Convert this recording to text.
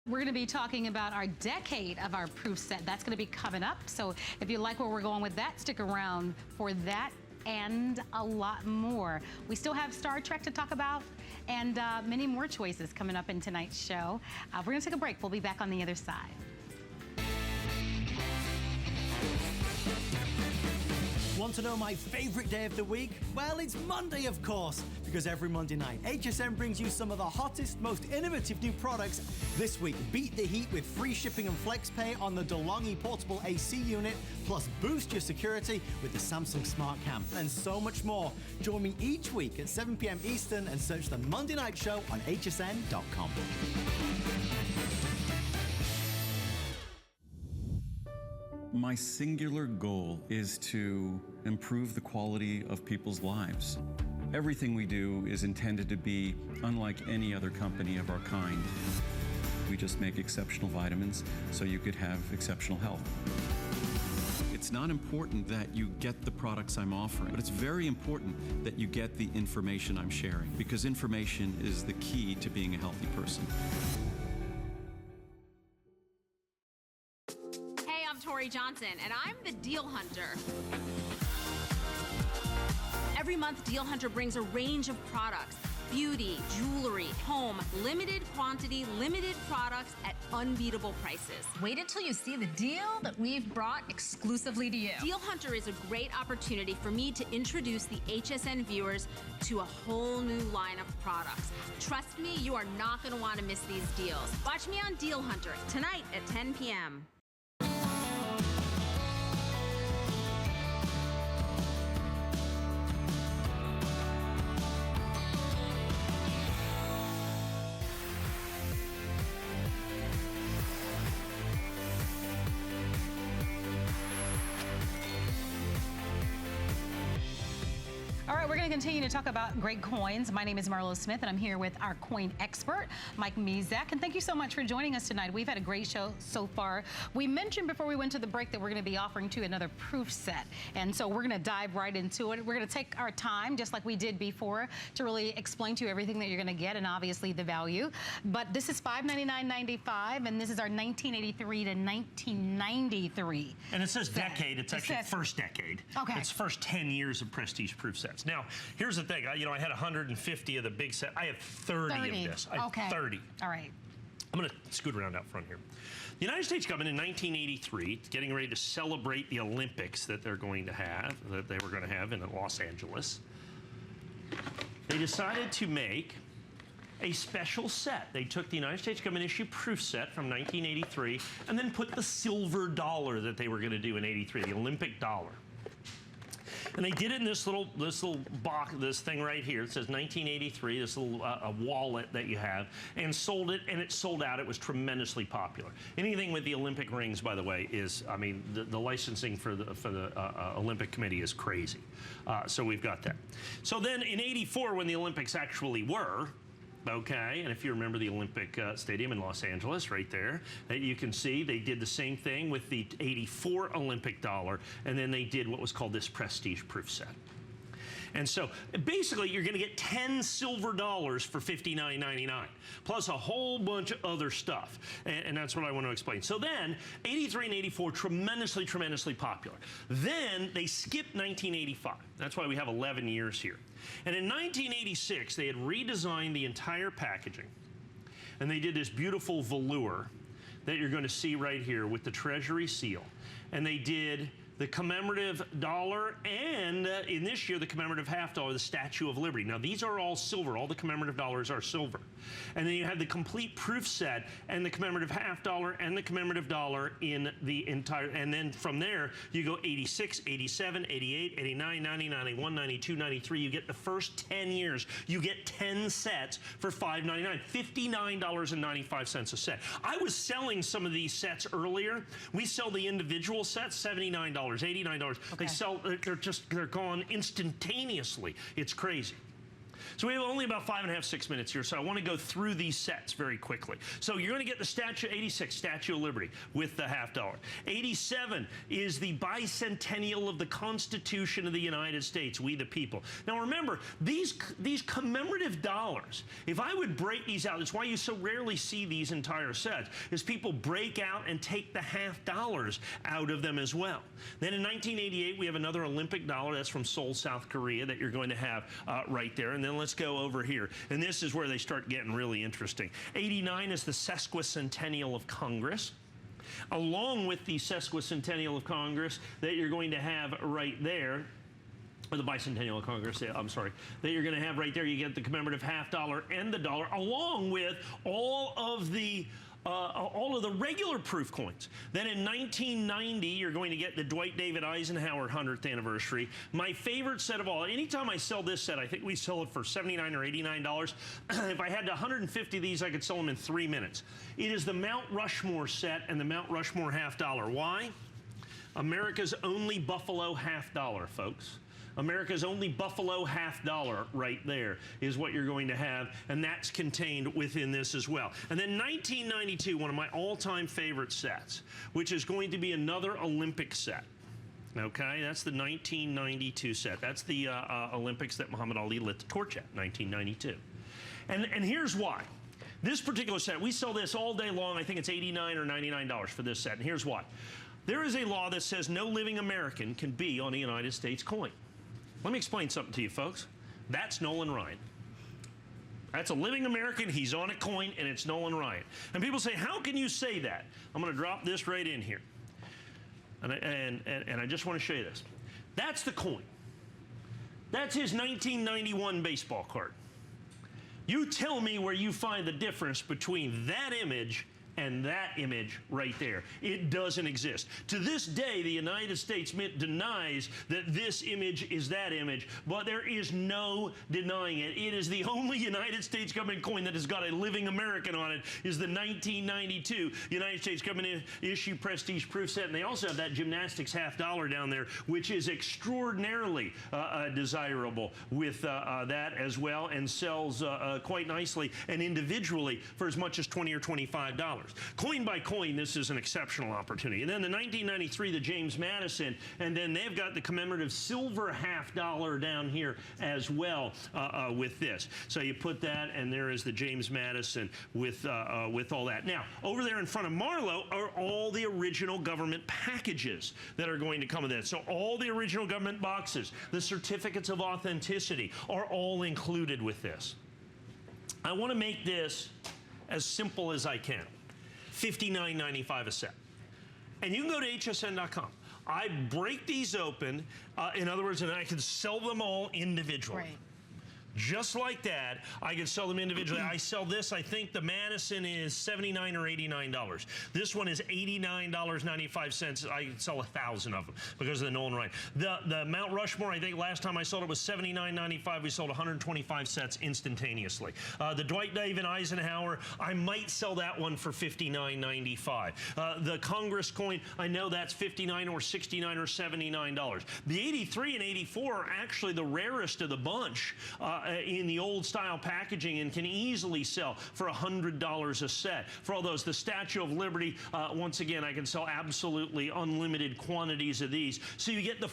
We're going to be talking about our decade of our proof set. That's going to be coming up. So if you like where we're going with that, stick around for that and a lot more. We still have Star Trek to talk about and many more choices coming up in tonight's show. We're going to take a break. We'll be back on the other side. Want to know my favorite day of the week? Well, it's Monday, of course, because every Monday night, HSN brings you some of the hottest, most innovative new products. This week, beat the heat with free shipping and flex pay on the DeLonghi portable AC unit, plus boost your security with the Samsung Smart Cam, and so much more. Join me each week at 7 p.m. Eastern and search the Monday Night Show on hsn.com. My singular goal is to improve the quality of people's lives. Everything we do is intended to be unlike any other company of our kind. We just make exceptional vitamins so you could have exceptional health. It's not important that you get the products I'm offering, but it's very important that you get the information I'm sharing, because information is the key to being a healthy person. Johnson, and I'm the Deal Hunter. Every month, Deal Hunter brings a range of products: beauty, jewelry, home, limited quantity, limited products at unbeatable prices. Wait until you see the deal that we've brought exclusively to you. Deal Hunter is a great opportunity for me to introduce the HSN viewers to a whole new line of products. Trust me, you are not going to want to miss these deals. Watch me on Deal Hunter tonight at 10 p.m. All right, we're going to continue to talk about great coins. My name is Marlo Smith, and I'm here with our coin expert, Mike Mezak. And thank you so much for joining us tonight. We've had a great show so far. We mentioned before we went to the break that we're going to be offering to another proof set. And so we're going to dive right into it. We're going to take our time, just like we did before, to really explain to you everything that you're going to get and obviously the value. But this is $599.95, and this is our 1983 to 1993. And it says decade. It's actually says first decade. Okay. It's first 10 years of prestige proof sets. Now, here's the thing. I had 150 of the big set. I have 30 of this. I have 30. All right. I'm going to scoot around out front here. The United States government in 1983, getting ready to celebrate the Olympics that they're going to have, that they were going to have in Los Angeles, they decided to make a special set. They took the United States government issue proof set from 1983 and then put the silver dollar that they were going to do in 83, the Olympic dollar. And they did it in this little box, this thing right here. It says 1983, this little wallet that you have, and sold it, and it sold out. It was tremendously popular. Anything with the Olympic rings, by the way, is, I mean, the licensing for the Olympic Committee is crazy. So we've got that. So then in 84, when the Olympics actually were, okay, and if you remember the Olympic Stadium in Los Angeles right there, you can see they did the same thing with the 84 Olympic dollar, and then they did what was called this prestige proof set. And so basically you're going to get 10 silver dollars for $59.99, plus a whole bunch of other stuff. And that's what I want to explain. So then 83 and 84, tremendously, tremendously popular. Then they skipped 1985. That's why we have 11 years here. And in 1986, they had redesigned the entire packaging. And they did this beautiful velour that you're going to see right here with the Treasury seal. And they did the commemorative dollar, and in this year, the commemorative half dollar, the Statue of Liberty. Now, these are all silver. All the commemorative dollars are silver. And then you have the complete proof set and the commemorative half dollar and the commemorative dollar in the entire, and then from there, you go 86, 87, 88, 89, 90, 91, 92, 93. You get the first 10 years. You get 10 sets for $5.99, $59.95 a set. I was selling some of these sets earlier. We sell the individual sets, $79, $89. Okay. They're gone instantaneously. It's crazy. So we have only about 5.5, 6 minutes here, so I want to go through these sets very quickly. So you're going to get the Statue 86, Statue of Liberty, with the $50. 87 is the bicentennial of the Constitution of the United States, we the people. Now remember, these commemorative dollars, if I would break these out, it's why you so rarely see these entire sets, is people break out and take the $50 out of them as well. Then in 1988, we have another Olympic dollar. That's from Seoul, South Korea, that you're going to have right there. And then let's go over here. And this is where they start getting really interesting. 89 is the sesquicentennial of Congress. Along with the sesquicentennial of Congress that you're going to have right there, or the bicentennial of Congress, I'm sorry, that you're going to have right there, you get the commemorative $50 and the dollar, along with all of the regular proof coins. Then in 1990, you're going to get the Dwight David Eisenhower 100th anniversary. My favorite set of all. Anytime I sell this set, I think we sell it for $79 or $89. If I had 150 of these, I could sell them in 3 minutes. It is the Mount Rushmore set and the Mount Rushmore $50. Why? America's only Buffalo $50, folks. America's only Buffalo $50 right there is what you're going to have, and that's contained within this as well. And then 1992, one of my all-time favorite sets, which is going to be another Olympic set. Okay, that's the 1992 set. That's the Olympics that Muhammad Ali lit the torch at, 1992. And here's why. This particular set, we sell this all day long. I think it's $89 or $99 for this set, and here's why. There is a law that says no living American can be on a United States coin. Let me explain something to you, folks. That's Nolan Ryan. That's a living American. He's on a coin, and it's Nolan Ryan. And people say, how can you say that? I'm going to drop this right in here. And I just want to show you this. That's the coin. That's his 1991 baseball card. You tell me where you find the difference between that image and that image right there. It doesn't exist. To this day, the United States Mint denies that this image is that image, but there is no denying it. It is the only United States government coin that has got a living American on it, is the 1992 United States government issue prestige proof set. And they also have that gymnastics $50 down there, which is extraordinarily desirable with that as well, and sells quite nicely and individually for as much as $20 or $25. Coin by coin, this is an exceptional opportunity. And then the 1993, the James Madison, and then they've got the commemorative silver $50 down here as well with this. So you put that, and there is the James Madison with all that. Now, over there in front of Marlowe are all the original government packages that are going to come with this. So all the original government boxes, the certificates of authenticity are all included with this. I want to make this as simple as I can. $59.95 a set. And you can go to hsn.com. I break these open, in other words, and I can sell them all individually. Right. Just like that, I can sell them individually. I sell this, I think the Madison is $79 or $89. This one is $89.95. I sell 1,000 of them because of the Nolan Ryan. The Mount Rushmore, I think last time I sold it was $79.95. We sold 125 sets instantaneously. The Dwight David Eisenhower, I might sell that one for $59.95. The Congress coin, I know that's $59 or $69 or $79. The 83 and 84 are actually the rarest of the bunch in the old style packaging, and can easily sell for $100 a set. For all those, the Statue of Liberty, once again, I can sell absolutely unlimited quantities of these. So you get the